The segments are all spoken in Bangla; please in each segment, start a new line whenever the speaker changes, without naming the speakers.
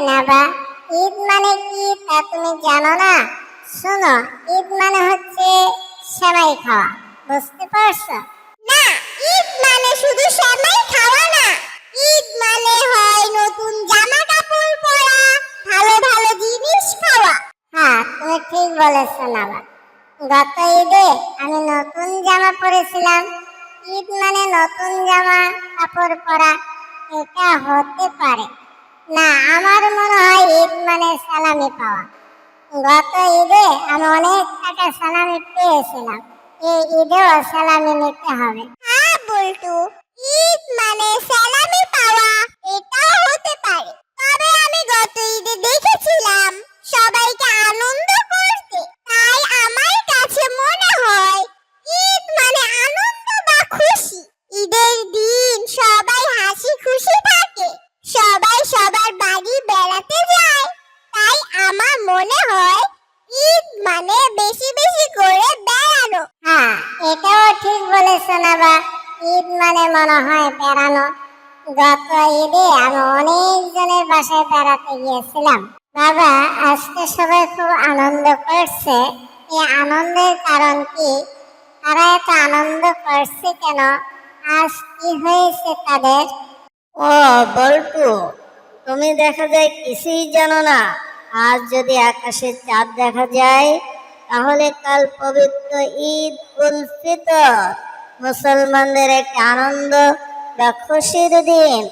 নাবা? ঈদ মানে কি তা তুমি জানো না? শোনো, ঈদ মানে হচ্ছে সেমাই খাওয়া, বুঝতে পারছো? না, ঈদ মানে শুধু সেমাই খাওয়া না। ঈদ মানে হয় নতুন জামা কাপড় পরা, ভালো ভালো জিনিস খাওয়া। হ্যাঁ, তুমি ঠিক বলেছো নাবা। গত ঈদে আমি নতুন জামা পরেছিলাম। ঈদ মানে নতুন জামা কাপড় পরা, এটা হতে পারে না। আমার মনে হয় ঈদ মানে সালামি পাওয়া। গত ঈদে আমি অনেক টাকা সালামি পেয়েছিলাম। এই ঈদেও সালামি নিতে হবে। হ্যাঁ বল্টু, ঈদ মানে সালামি পাওয়া, এটাও হতে পারে। তবে আমি গত ঈদে দেখেছিলাম সবাইকে আনন্দ করতে, তাই আমার কাছে মনে হয় ঈদ মানে আনন্দ বা খুশি। ঈদের দিন সবাই হাসি খুশি থাকে, সবাই সবার বাড়ি বেড়াতে যায়। তাই আমার মনে হয় ঈদ মানে বেশি বেশি করে বেড়ানো। হ্যাঁ, এটাও ঠিক বলেছো নাবা। ঈদ মানে মনে হয় বেড়ানো। গত ঈদে আমি অনেকজনের বাসায় বেড়াতে গিয়েছিলাম। বাবা, আজকে সবাই খুব আনন্দ করছে। এই আনন্দের কারণ কি? তারা এত আনন্দ করছে কেন? আজ কি হয়েছে তাদের?
ও বল্টু, তুমি দেখা যায় কিছুই জানো না। আজ যদি আকাশে চাঁদ দেখা যায়, তাহলে কাল পবিত্র ঈদ উল ফিতর, মুসলমানদের একটি আনন্দ বা খুশির দিন।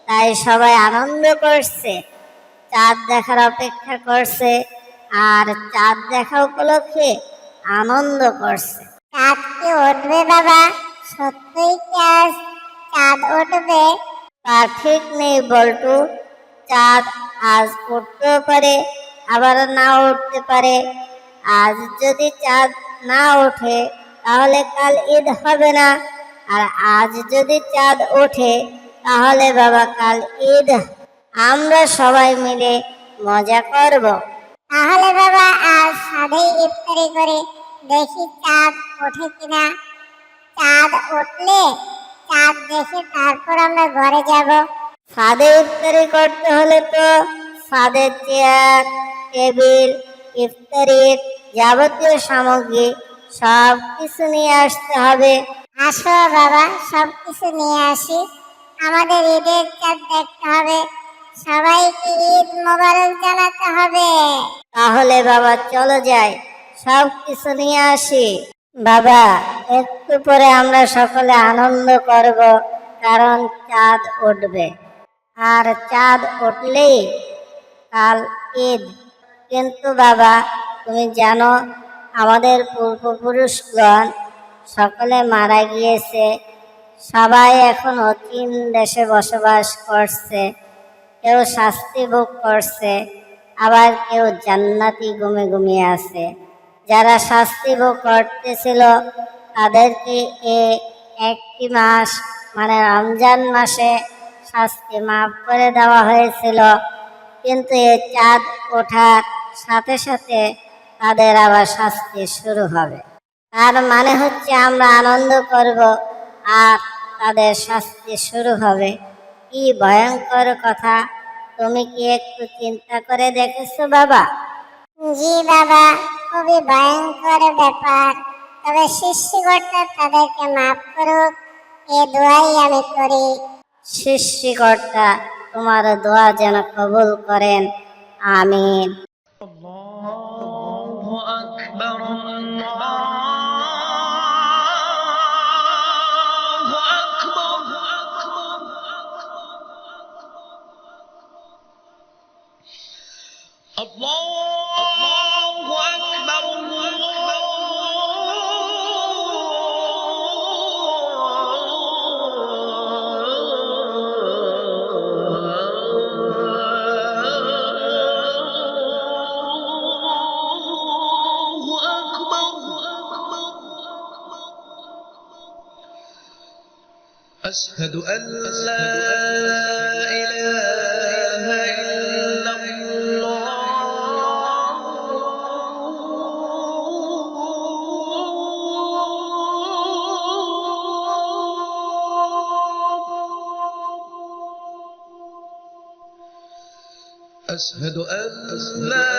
তাই সবাই আনন্দ করছে, চাঁদ দেখার অপেক্ষা করছে, আর চাঁদ দেখা উপলক্ষে আনন্দ করছে।
চাঁদ কি উঠবে বাবা? সত্যিই কি আজ চাঁদ উঠবে?
তা ঠিক নেই বল্টু, চাঁদ আজ উঠতেও পারে, আবার নাও উঠতে পারে। আজ যদি চাঁদ না ওঠে, তাহলে কাল ঈদ হবে না। আর আজ যদি চাঁদ ওঠে, তাহলে বাবা কাল ঈদ। আমরা সবাই মিলে মজা করব।
তাহলে বাবা আজ সাধেই ইফতারি করে দেখি চাঁদ ওঠে কিনা। চাঁদ উঠলে চাঁদ দেখে তারপর আমরা ঘরে যাব।
ছাদে ইফতারি করতে হলে তো ছাদের চেয়ার, টেবিল, ইফতারির যাবতীয় সামগ্রী সব কিছু নিয়ে আসতে হবে।
আসো বাবা, সবকিছু নিয়ে আসি। আমাদের ঈদের চাঁদ দেখতে হবে, সবাইকে ঈদ মোবারক জানাতে হবে।
তাহলে বাবা চলো যাই, সব কিছু নিয়ে আসি। বাবা, একটু পরে আমরা সকলে আনন্দ করব, কারণ চাঁদ উঠবে। আর চাঁদ উঠলেই কাল ঈদ। কিন্তু বাবা, তুমি জানো আমাদের পূর্বপুরুষগণ সকলে মারা গিয়েছে। সবাই এখন অচিন দেশে বসবাস করছে। কেউ শাস্তি ভোগ করছে, আবার কেউ জান্নাতি ঘুমিয়ে আছে। যারা শাস্তি ভোগ করতেছিল তাদেরকে একটি মাস মানে রমজান মাসে শাস্তি মাফ করে দেওয়া হয়েছিল। কিন্তু এই চাঁদ ওঠার সাথে সাথে তাদের আবার শাস্তি শুরু হবে। তার মানে হচ্ছে আমরা আনন্দ করব আর তাদের শাস্তি শুরু হবে। কি ভয়ঙ্কর কথা! তুমি কি একটু চিন্তা করে দেখেছো বাবা?
জি বাবা, খুবই ভয়ঙ্কর ব্যাপার। তবে সৃষ্টিকর্তা তাদেরকে মাফ করুক, এ দোয়াই আমি করি।
সৃষ্টিকর্তা তোমার দোয়া যেন কবুল করেন, আমিন।
الله أكبر الله أكبر الله أكبر الله أكبر أشهد أن لا إله إلا الله أشهد أن لا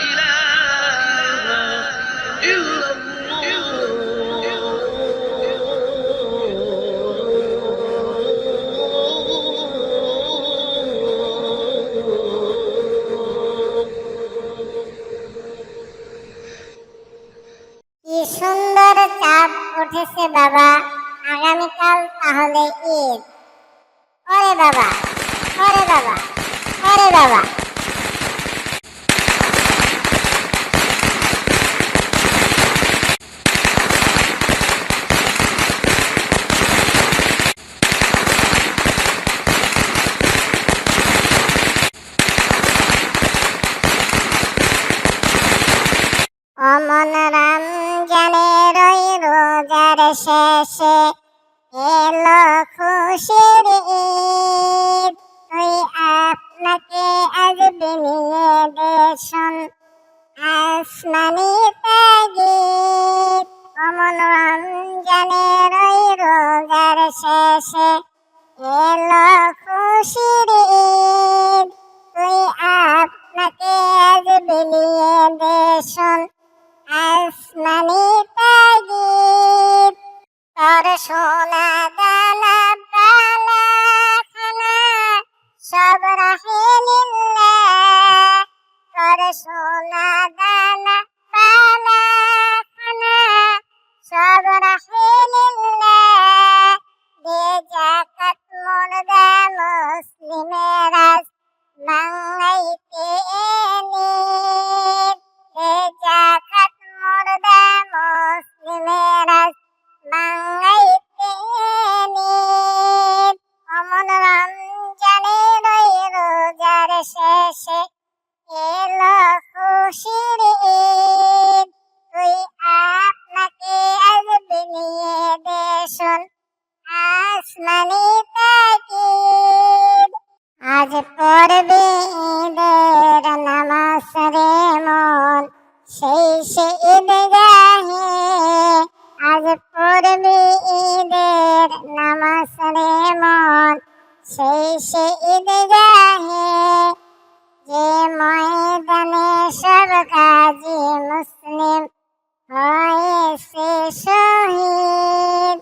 إله إلا
কি সুন্দর চাঁদ উঠেছে বাবা, আগামীকাল তাহলে ঈদ। ওরে বাবা, ওরে বাবা, ওরে বাবা। অমন রমজানের ওই রোজার শেষে এলো খুশির ঈদ, তুই আপনাকে আজ বিনিয়ে দেশন আসমানি তাগিদ। অমন রমজানের ওই রোজার শেষে এলো খুশির ঈদ, তুই আপনাকে আজ বিলিয়ে দেশন আসমানি তাগিদ। তোর সোনা দানা বালা খানা সব রাহে লিল্লাহ, তোর সোনা দানা বালা খানা সব রাহে লিল্লাহ। দে যাকাত মুর্দা মুসলিমেরা বাঙাইতে নিত, দে যাকাত মুর্দা মুসলিমেরা বাঙাইতে নিত। অমন রমজানের ওই রোজার শেষে এলো খুশির ঈদ, তুই আপনাকে আজ বিলিয়ে দেশন আসমানি তাগিদ। আজ পড়বে ঈদের নামাজ রে মন সেই সে ঈদগাহে, আজ পড়বে ঈদের নামাজ রে মন সেই সে ঈদগাহে, যে ময়দানে সব গাজী মুসলিম হয়েছে শহীদ।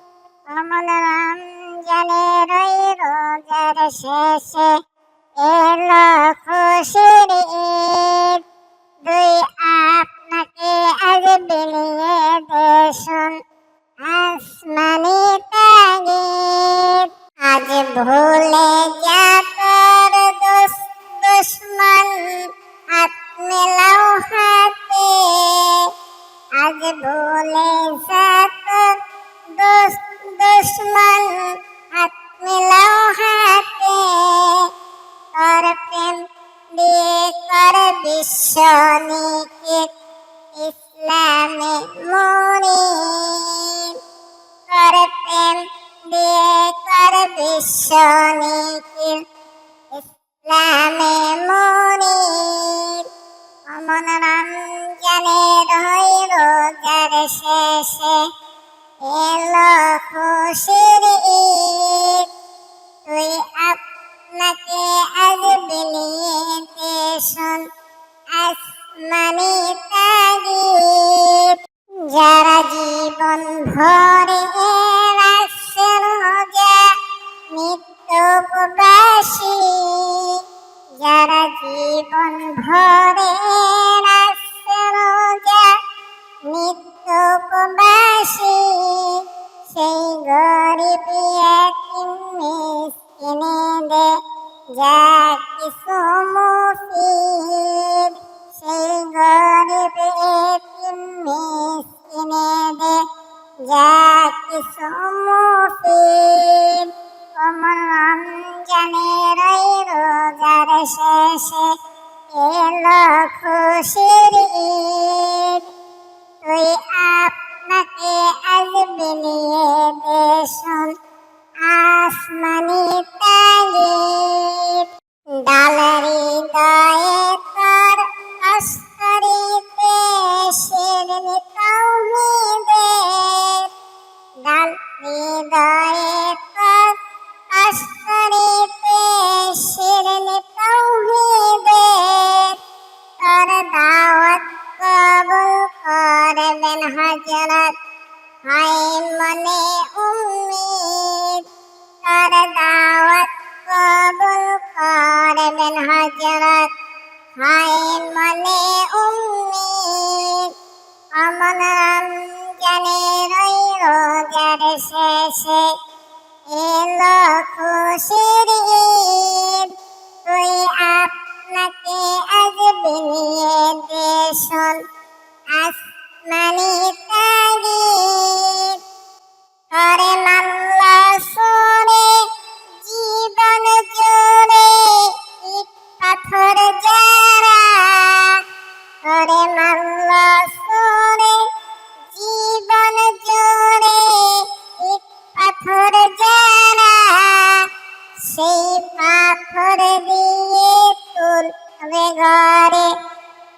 অমন রমজানের ওই রোজার শেষে এলো খুশির ঈদ, তুই আপনাকে আজ বিলিয়ে দেশন আসমানি তাগিদ। আজ ভুলে যা তোর দুশ্মন হাত মেলাও হাতে, আজ ভুলে যা তোর দুশ্মন হাত মেলাও হাতে। তোর প্রেম দিয়ে কর বিশ্ব নিকেত ইসলামে মুনির, তোর প্রেম দিয়ে কর বিশ্ব নিকেত ইসলামে মুনির। অমন রমজানের ওই রোজার শেষে এলো খুশির ঈদ, তুই আপনাকে আজ বিলিয়ে দেশন আসমানি তাগিদ। যারা জীবন ভরে রাখছে রোজা নিত্য উপবাসী, যারা জীবন ভরে রাখছে রোজা নিত্য উপবাসী, সেই গরিব এতিম মিসকিনে দে যা কিছু মুফিদ, সেই গরিব এতিম মিসকিনে দে যা কিছু মুফিদ। অমন রমজানের ওই রোজার শেষে এলো খুশির ঈদ, তুই আপনাকে আজ বিলিয়ে দেশন আসমানি তাগিদ। ডালারি দয়ে তোর অস্তরিতে শিরনি মস্তরিতে শিরনি তাওহীদের তোর দাওয়াত কবুল করবেন হযরত হয় মনে উম্মীদ তোর দাওয়াত কবুল করবেন হযরত হয় মনে উম্মীদ অমন রমজানের ওই রোজার শেষে এলো খুশির ঈদ তুই আপনাকে আজ বিলিয়ে দেশন আসমানি তাগিদ করে মানল সোরে জীবন জুড়ে ইট পাথর যারা করে মানল সোরে জীবন জুড়ে ইট পাথর যারা সেই পাথর দিয়ে তুলবে ঘরে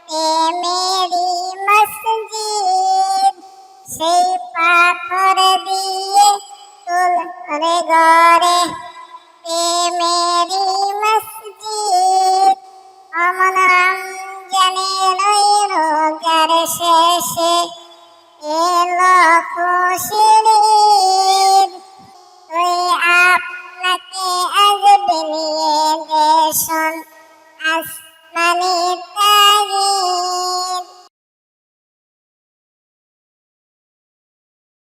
প্রেমেরই মসজিদ সেই পাথর দিয়ে তুলবে ঘরে প্রেমেরই মসজিদ অমন রমজানের ওই রোজার শেষে এলো খুশির ঈদ